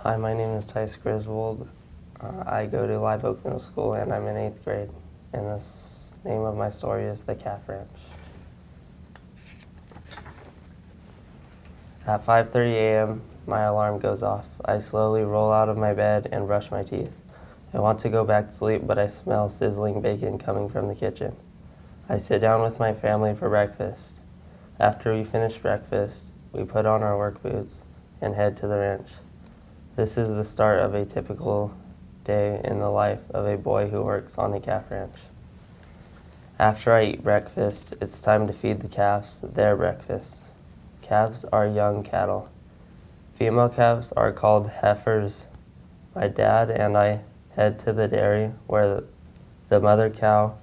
Hi, my name is Tyce Griswold. I go to Live Oak Middle School and I'm in 8th grade. And the name of my story is The Calf Ranch. At 5:30 a.m., my alarm goes off. I slowly roll out of my bed and brush my teeth. I want to go back to sleep, but I smell sizzling bacon coming from the kitchen. I sit down with my family for breakfast. After we finish breakfast, we put on our work boots and head to the ranch. This is the start of a typical day in the life of a boy who works on a calf ranch. After I eat breakfast, it's time to feed the calves their breakfast. Calves are young cattle. Female calves are called heifers. My dad and I head to the dairy where the mother cows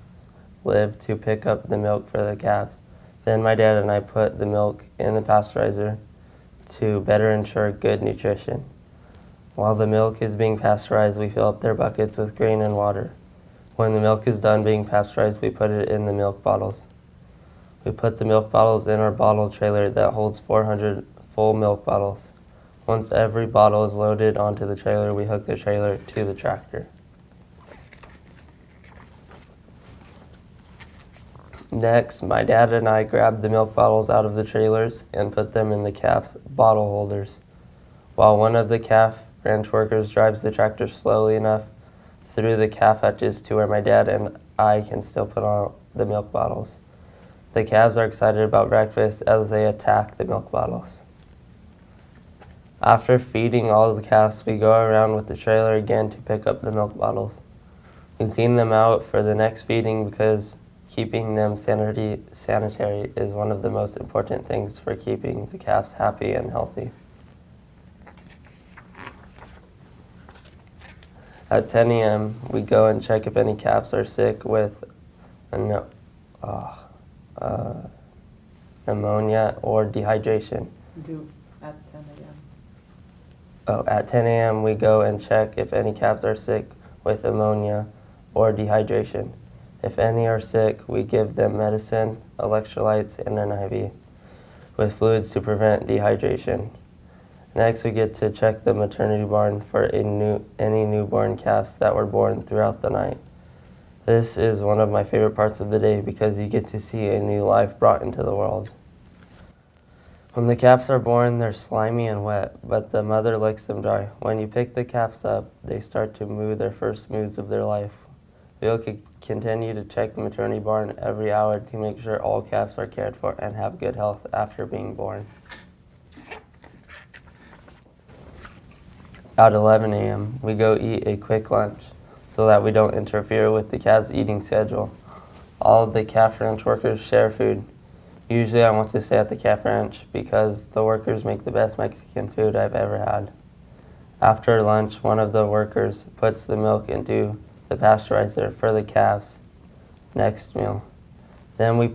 live to pick up the milk for the calves. Then my dad and I put the milk in the pasteurizer to better ensure good nutrition. While the milk is being pasteurized, we fill up their buckets with grain and water. When the milk is done being pasteurized, we put it in the milk bottles. We put the milk bottles in our bottle trailer that holds 400 full milk bottles. Once every bottle is loaded onto the trailer, we hook the trailer to the tractor. Next, my dad and I grab the milk bottles out of the trailers and put them in the calf's bottle holders, while one of the calf ranch workers drives the tractor slowly enough through the calf hutches to where my dad and I can still put on the milk bottles. The calves are excited about breakfast as they attack the milk bottles. After feeding all of the calves, we go around with the trailer again to pick up the milk bottles. We clean them out for the next feeding because keeping them sanitary is one of the most important things for keeping the calves happy and healthy. At 10 a.m., we go and check if any calves are sick with pneumonia or dehydration. At 10 a.m. At 10 a.m., we go and check if any calves are sick with ammonia or dehydration. If any are sick, we give them medicine, electrolytes, and an IV with fluids to prevent dehydration. Next, we get to check the maternity barn for any newborn calves that were born throughout the night. This is one of my favorite parts of the day because you get to see a new life brought into the world. When the calves are born, they're slimy and wet, but the mother licks them dry. When you pick the calves up, they start to moo their first moos of their life. We'll continue to check the maternity barn every hour to make sure all calves are cared for and have good health after being born. At 11 a.m., we go eat a quick lunch so that we don't interfere with the calves' eating schedule. All of the calf ranch workers share food. Usually I want to stay at the calf ranch because the workers make the best Mexican food I've ever had. After lunch, one of the workers puts the milk into the pasteurizer for the calves' next meal. Then we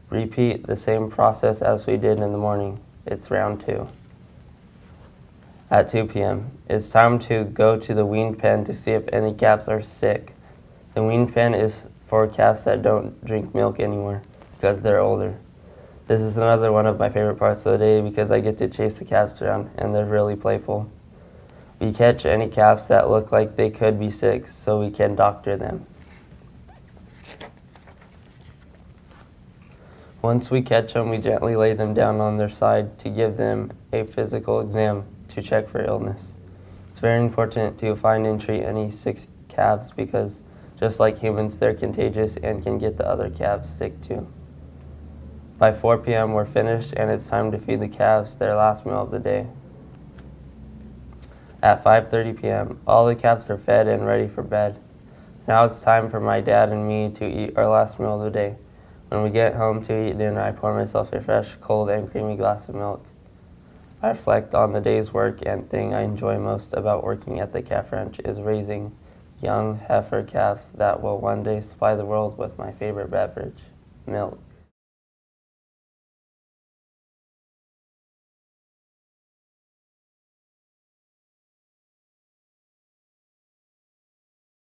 repeat the same process as we did in the morning. It's round 2. At 2 p.m., it's time to go to the weaned pen to see if any calves are sick. The weaned pen is for calves that don't drink milk anymore because they're older. This is another one of my favorite parts of the day because I get to chase the calves around and they're really playful. We catch any calves that look like they could be sick so we can doctor them. Once we catch them, we gently lay them down on their side to give them a physical exam to check for illness. It's very important to find and treat any sick calves because just like humans, they're contagious and can get the other calves sick too. By 4 p.m., we're finished and it's time to feed the calves their last meal of the day. At 5:30 p.m., all the calves are fed and ready for bed. Now it's time for my dad and me to eat our last meal of the day. When we get home to eat dinner, I pour myself a fresh, cold, and creamy glass of milk. I reflect on the day's work, and thing I enjoy most about working at the calf ranch is raising young heifer calves that will one day supply the world with my favorite beverage, milk.